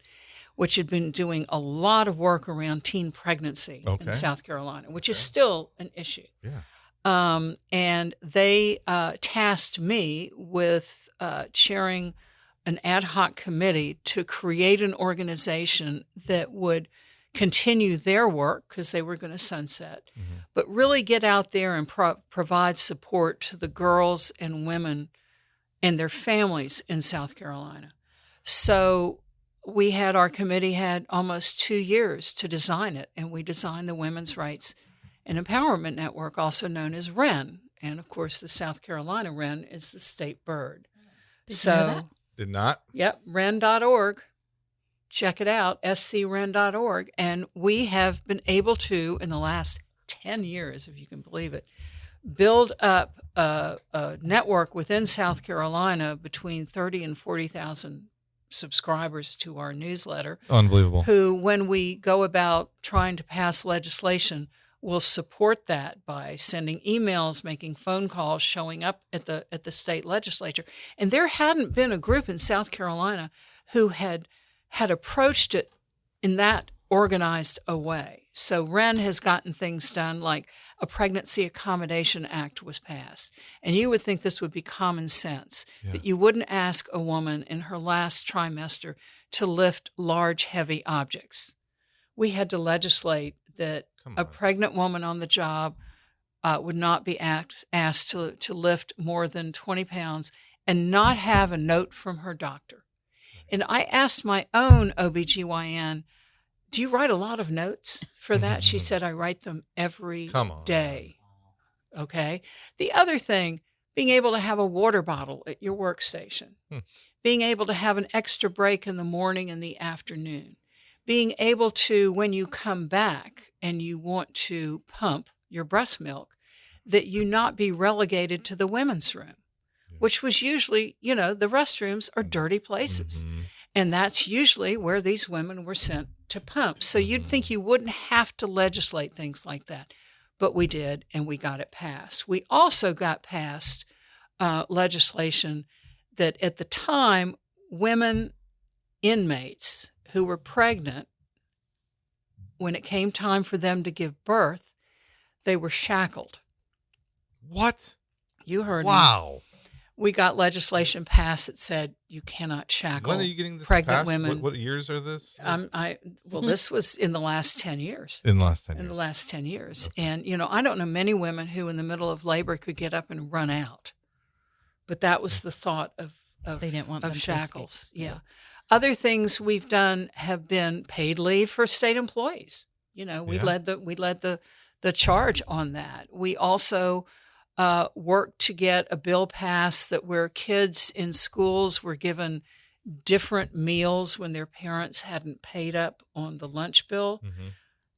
which had been doing a lot of work around teen pregnancy in South Carolina, which is still an issue. Yeah. And they tasked me with chairing an ad hoc committee to create an organization that would continue their work because they were going to sunset, but really get out there and provide support to the girls and women and their families in South Carolina. So our committee had almost 2 years to design it, and we designed the Women's Rights and Empowerment Network, also known as WREN. And of course, the South Carolina wren is the state bird. Did you know that? Did not? Yep, wren.org. Check it out, scwren.org. And we have been able to, in the last 10 years, if you can believe it, build up a network within South Carolina between 30 and 40,000 subscribers to our newsletter. Unbelievable. Who, when we go about trying to pass legislation, will support that by sending emails, making phone calls, showing up at the state legislature. And there hadn't been a group in South Carolina who had approached it in that organized a way. So WREN has gotten things done, like a Pregnancy Accommodation Act was passed. And you would think this would be common sense, that you wouldn't ask a woman in her last trimester to lift large, heavy objects. We had to legislate that a pregnant woman on the job would not be asked to lift more than 20 pounds and not have a note from her doctor. And I asked my own OBGYN, do you write a lot of notes for that? She said, I write them every day. Okay. The other thing, being able to have a water bottle at your workstation, being able to have an extra break in the morning and the afternoon, being able to, when you come back and you want to pump your breast milk, that you not be relegated to the women's room, which was usually, the restrooms are dirty places. And that's usually where these women were sent to pump. So you'd think you wouldn't have to legislate things like that. But we did, and we got it passed. We also got passed legislation that at the time, women inmates who were pregnant, when it came time for them to give birth, they were shackled. What? You heard me. Wow. We got legislation passed that said you cannot shackle when are you getting this pregnant passed? women. What years are this? This was in the last 10 years. In the last 10 years. In the last 10 years. Okay. And, I don't know many women who in the middle of labor could get up and run out. But that was the thought of they didn't want them to shackles. Yeah. Other things we've done have been paid leave for state employees. We led the charge on that. We also worked to get a bill passed that where kids in schools were given different meals when their parents hadn't paid up on the lunch bill,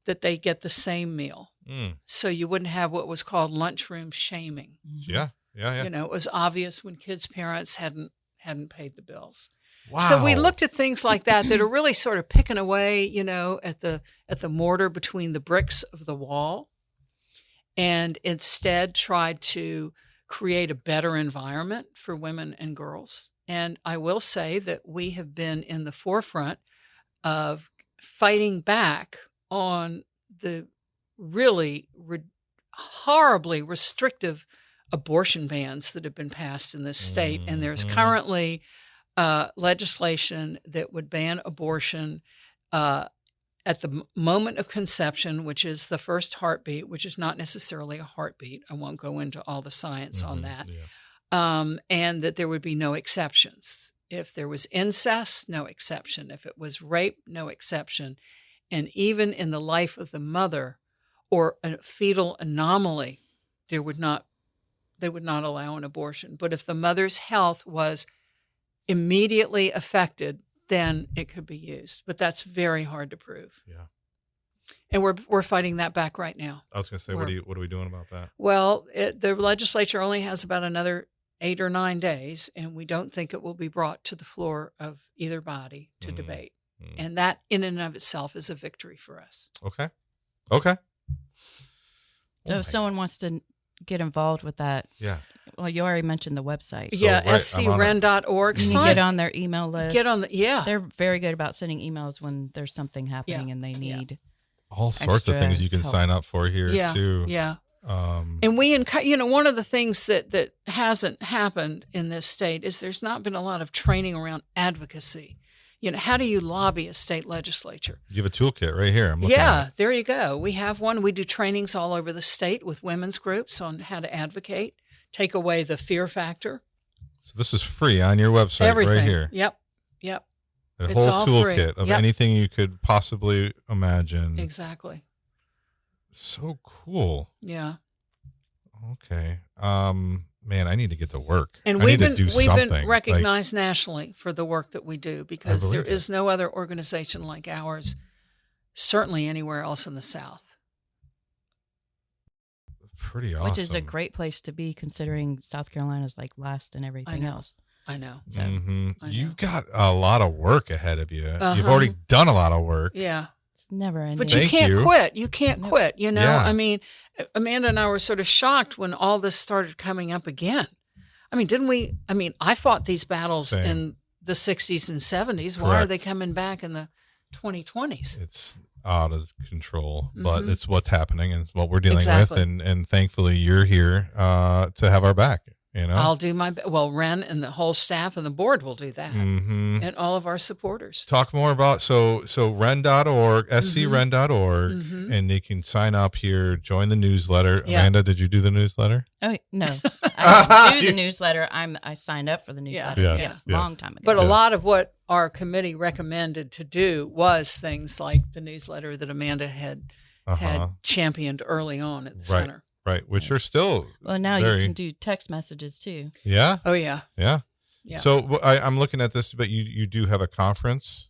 that they get the same meal. So you wouldn't have what was called lunchroom shaming. Yeah. It was obvious when kids' parents hadn't paid the bills. Wow. So we looked at things like that are really sort of picking away, at the mortar between the bricks of the wall, and instead tried to create a better environment for women and girls. And I will say that we have been in the forefront of fighting back on the really horribly restrictive abortion bans that have been passed in this state. And there's currently legislation that would ban abortion at the moment of conception, which is the first heartbeat, which is not necessarily a heartbeat. I won't go into all the science on that. And that there would be no exceptions. If there was incest, no exception. If it was rape, no exception. And even in the life of the mother or a fetal anomaly, they would not allow an abortion. But if the mother's health was immediately affected, then it could be used. But that's very hard to prove. Yeah. And we're fighting that back right now. I was going to say, what are we doing about that? Well, the legislature only has about another 8 or 9 days, and we don't think it will be brought to the floor of either body to debate. And that in and of itself is a victory for us. Okay. So if someone wants to get involved with that, well, you already mentioned the website. scwren.org. You can get on their email list. They're very good about sending emails when there's something happening and they need all sorts of things you can sign up for here too. Yeah. And we, one of the things that hasn't happened in this state is there's not been a lot of training around advocacy. How do you lobby a state legislature? You have a toolkit right here. I'm looking at it. There you go. We have one. We do trainings all over the state with women's groups on how to advocate, take away the fear factor. So this is free on your website. Everything. Right here. Yep. A It's whole all toolkit free. of Yep. anything you could possibly imagine. Exactly. So cool. Yeah. Okay. Man, I need to get to work. And I we've need to do something. been recognized nationally for the work that we do, because there believe it. is no other organization like ours, certainly anywhere else in the South. Pretty awesome. Which is a great place to be, considering South Carolina's like last and everything know. else. I know. So I know. You've got a lot of work ahead of you. Uh-huh. You've already done a lot of work. Yeah. it's never ending. But you Thank can't you. quit. You can't No. quit. Yeah. I mean, Amanda and I were sort of shocked when all this started coming up again. I mean, didn't we? I mean, I fought these battles Same. in the 60s and 70s. Why are Correct. they coming back in the 2020s? It's out of control, but Mhm. it's what's happening and it's what we're dealing Exactly. with. And thankfully you're here to have our back, I'll do Ren and the whole staff and the board will do that. Mhm. And all of our supporters. Talk more about, so ren.org, scren.org, Mhm. and they can sign up here, join the newsletter. Yeah. Amanda, did you do the newsletter? Oh no, I didn't do the newsletter. I signed up for the newsletter. Yes, Yeah, yes. long time ago. But a Yeah. lot of what our committee recommended to do was things like the newsletter that Amanda had championed early on at the Right. center. Right, which are still well, now very, you can do text messages too. Yeah, Oh, yeah. yeah. Yeah. So I'm looking at this, but you do have a conference,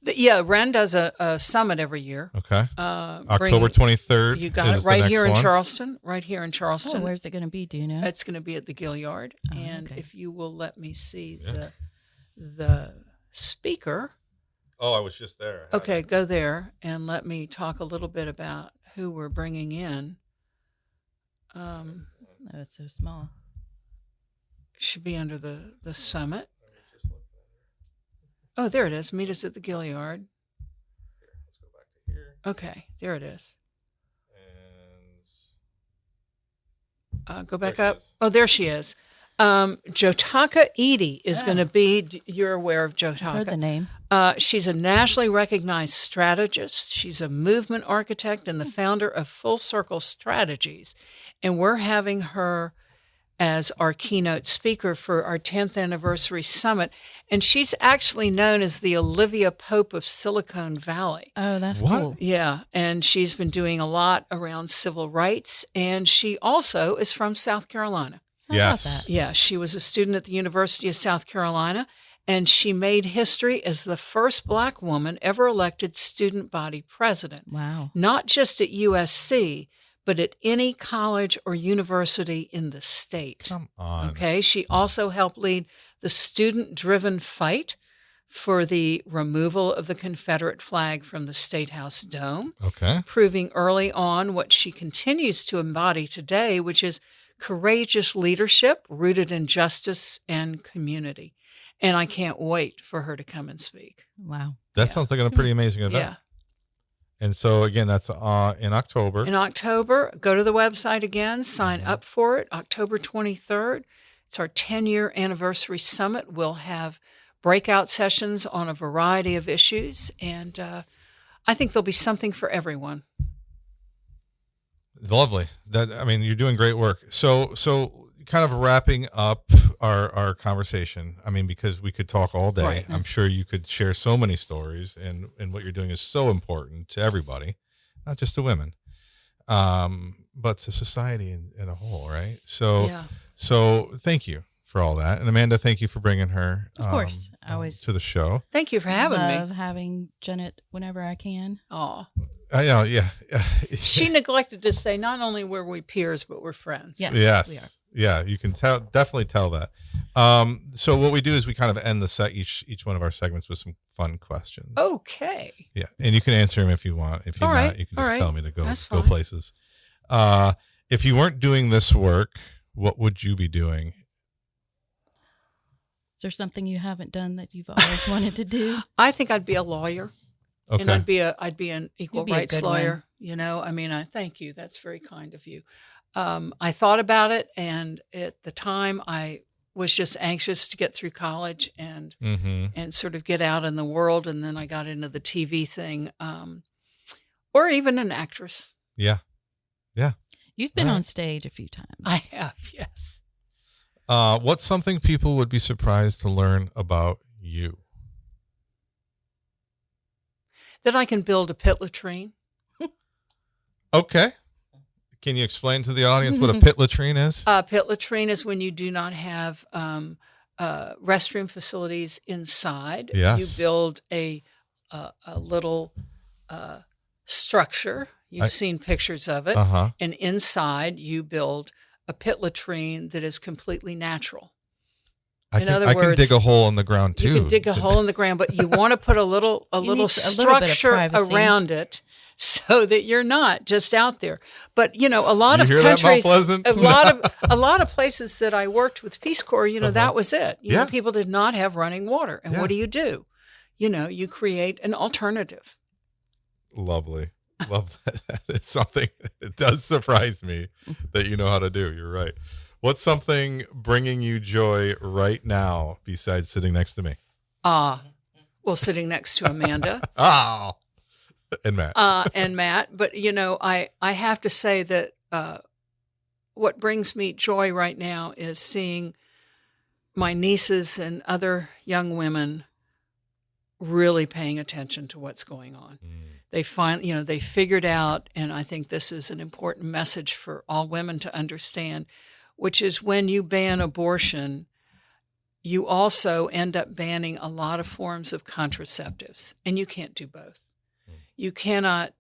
Ren does a summit every year. okay? October Bringing- 23rd. You got it is the right next here in one. Charleston. Right here in Oh, Charleston. where's it going to be? Do you know? It's going to be at the Gilliard. Oh, And okay. if you will let me see Yeah. the speaker. Oh, I was just there. Okay, go there and let me talk a little bit about who we're bringing in. Oh, it's so small. Should be under the summit. Oh, there it is. Meet us at the Gilliard. Let's go back to here. Okay, there it is. And Go back There she up. is. Oh, there she is. Jotaka Edie is going to be, you're aware of I've heard the Jotaka. name. She's a nationally recognized strategist. She's a movement architect and the founder of Full Circle Strategies. And we're having her as our keynote speaker for our 10th anniversary summit. And she's actually known as the Olivia Pope of Silicon Valley. Oh, that's What? cool. Yeah, and she's been doing a lot around civil rights. And she also is from South Carolina. How about Yes. that? Yeah, she was a student at the University of South Carolina, and she made history as the first Black woman ever elected student body president, Wow. not just at USC, but at any college or university in the state. Come on. Okay, she also helped lead the student-driven fight for the removal of the Confederate flag from the State House dome, Okay. proving early on what she continues to embody today, which is courageous leadership rooted in justice and community. And I can't wait for her to come and speak. Wow. That sounds like a pretty amazing event. Yeah. And so again, that's in October. In October, go to the website again, sign up for it, October 23rd. It's our 10-year anniversary summit. We'll have breakout sessions on a variety of issues, and I think there'll be something for everyone. Lovely. You're doing great work. So kind of wrapping up our conversation. I mean, because we could talk all day. Right. I'm sure you could share so many stories, and what you're doing is so important to everybody, not just to women, but to society in a whole, right? So thank you for all that. And Amanda, thank you for bringing her Of course. I always to the show. Thank you for having love me. having Jennet whenever I can. Aw. Yeah. She neglected to say not only were we peers, but we're friends. Yes. Yes. we are. Yeah, you can definitely tell that. So what we do is we kind of end each one of our segments with some fun questions. Okay. Yeah, and you can answer them if you want. If you All not, right, you can all just right. tell me to go That's go fine. places. If you weren't doing this work, what would you be doing? Is there something you haven't done that you've always wanted to do? I think I'd be a lawyer. Okay. And I'd be an equal You'd be a rights good one. lawyer. I mean, I thank you. That's very kind of you. I thought about it, and at the time I was just anxious to get through college and sort of get out in the world. And then I got into the TV thing, or even an actress. Yeah. Yeah. You've been on stage a few times. I have, yes. What's something people would be surprised to learn about you? That I can build a pit latrine. Okay. Can you explain to the audience what a pit latrine is? Pit latrine is when you do not have restroom facilities inside. Yes. You build a little structure. You've seen pictures of it. And inside you build a pit latrine that is completely natural. In other words, I can dig a hole in the ground too. You can dig a hole in the ground, but you want to put a little structure around it so that you're not just out there. But a lot of countries, a lot of places that I worked with Peace Corps, that was it. People did not have running water, and what do? You create an alternative. Lovely. Love that. It's something it does surprise me that you know how to do. You're right. What's something bringing you joy right now besides sitting next to me? Well, sitting next to Amanda. And Matt. But I have to say that what brings me joy right now is seeing my nieces and other young women really paying attention to what's going on. They they figured out, and I think this is an important message for all women to understand, which is when you ban abortion, you also end up banning a lot of forms of contraceptives, and you can't do both. You cannot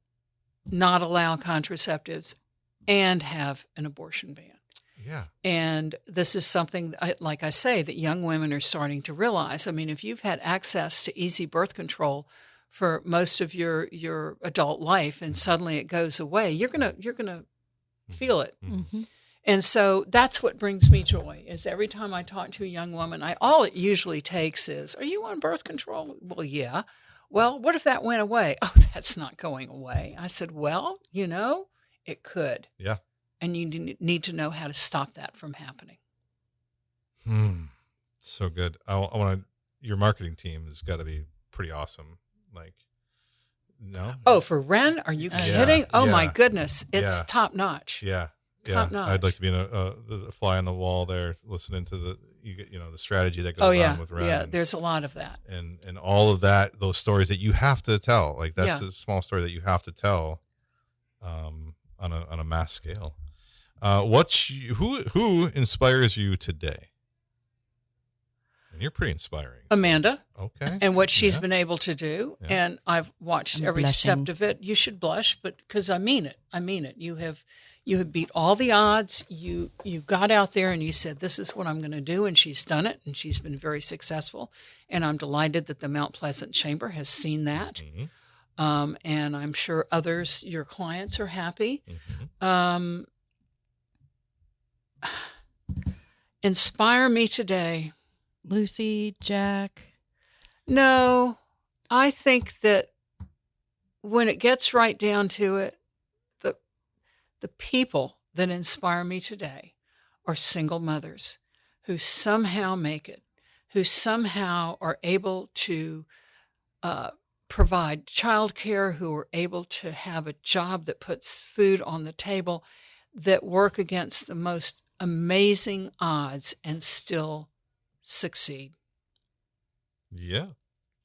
not allow contraceptives and have an abortion ban. Yeah. And this is something, like I say, that young women are starting to realize. I mean, if you've had access to easy birth control for most of your adult life and suddenly it goes away, you're gonna feel it. And so that's what brings me joy, is every time I talk to a young woman, all it usually takes is, are you on birth control? Well, yeah. Well, what if that went away? Oh, that's not going away. I said, well, it could. Yeah. And you need to know how to stop that from happening. So good. I want to, your marketing team has got to be pretty awesome. Like, no? Oh, for Ren? Are you kidding? Oh, my goodness. It's top notch. Yeah. Top notch. I'd like to be the fly on the wall there, listening to the strategy that goes on with Ren. Yeah, there's a lot of that. And all of that, those stories that you have to tell. Like, that's a small story that you have to tell on a mass scale. Who inspires you today? And you're pretty inspiring. Amanda. Okay. And what she's been able to do. Yeah. And I've watched every step of it. You should blush, but because I mean it. I mean it. You have beat all the odds. You got out there and you said, this is what I'm going to do. And she's done it. And she's been very successful. And I'm delighted that the Mount Pleasant Chamber has seen that. And I'm sure others, your clients, are happy. Inspire me today. Lucy, Jack. No, I think that when it gets right down to it, the people that inspire me today are single mothers who somehow make it, who somehow are able to provide childcare, who are able to have a job that puts food on the table, that work against the most amazing odds and still succeed. Yeah.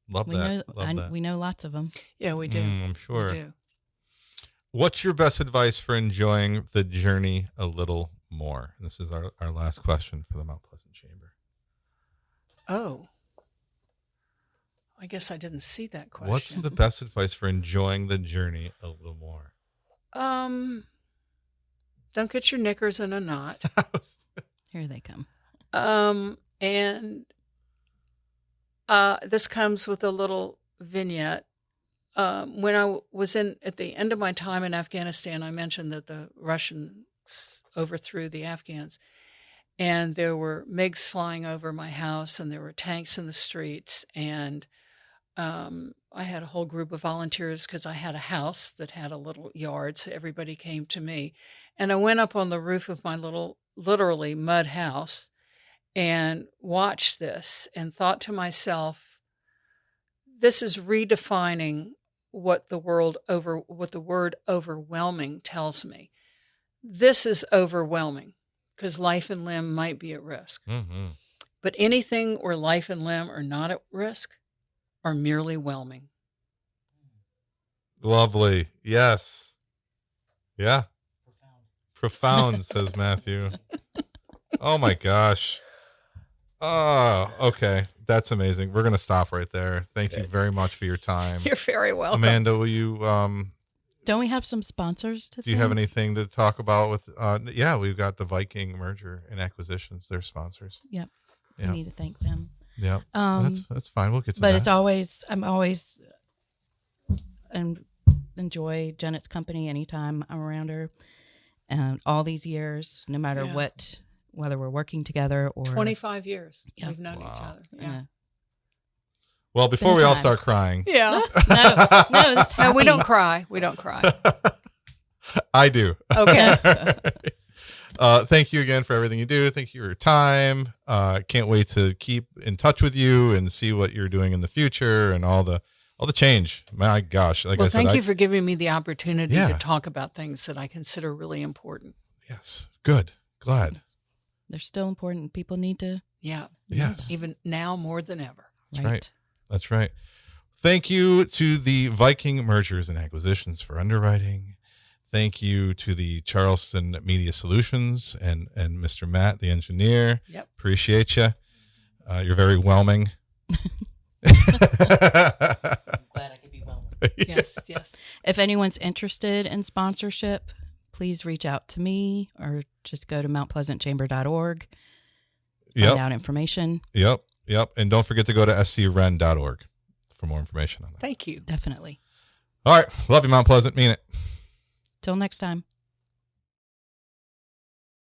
Love that. We know lots of them. Yeah, we do. I'm sure. We do. What's your best advice for enjoying the journey a little more? And this is our last question for the Mount Pleasant Chamber. Oh. I guess I didn't see that question. What's the best advice for enjoying the journey a little more? Don't get your knickers in a knot. Here they come. And this comes with a little vignette. When I was at the end of my time in Afghanistan, I mentioned that the Russians overthrew the Afghans, and there were MiGs flying over my house, and there were tanks in the streets, and I had a whole group of volunteers because I had a house that had a little yard, so everybody came to me. And I went up on the roof of my little, literally mud house and watched this and thought to myself, this is redefining what the word overwhelming tells me. This is overwhelming because life and limb might be at risk. Mm-hmm. But anything where life and limb are not at risk are merely whelming. Lovely. Yes. Yeah. Profound, says Matthew. Oh my gosh. Oh, okay. That's amazing. We're going to stop right there. Thank you very much for your time. You're very welcome. Amanda, will you, Don't we have some sponsors to do you have anything to talk about with, yeah, we've got the Viking merger and acquisitions. They're sponsors. Yep. Yeah. I need to thank them. Yeah. That's fine. We'll get to but that. I'm always enjoy Jennet's company anytime I'm around her. And all these years, no matter whether we're working together or 25 years. Yeah. We've known each other. Yeah. Well, before we all start crying. Yeah. No, we don't cry. We don't cry. I do. Okay. Thank you again for everything you do. Thank you for your time. Can't wait to keep in touch with you and see what you're doing in the future and all the change. My gosh. Like I said, thank you for giving me the opportunity to talk about things that I consider really important. Yes. Good. Glad. They're still important. People need to. Yeah. Yes. Even now more than ever. That's right. That's right. Thank you to the Viking Mergers and Acquisitions for underwriting. Thank you to the Charleston Media Solutions and Mr. Matt, the engineer. Yep. Appreciate you. You're very whelming. I'm glad I could be whelming. Yes. If anyone's interested in sponsorship, please reach out to me or just go to mountpleasantchamber.org. Find out information. Yep. And don't forget to go to scren.org for more information on that. Thank you. Definitely. All right. Love you, Mount Pleasant. Mean it. Till next time.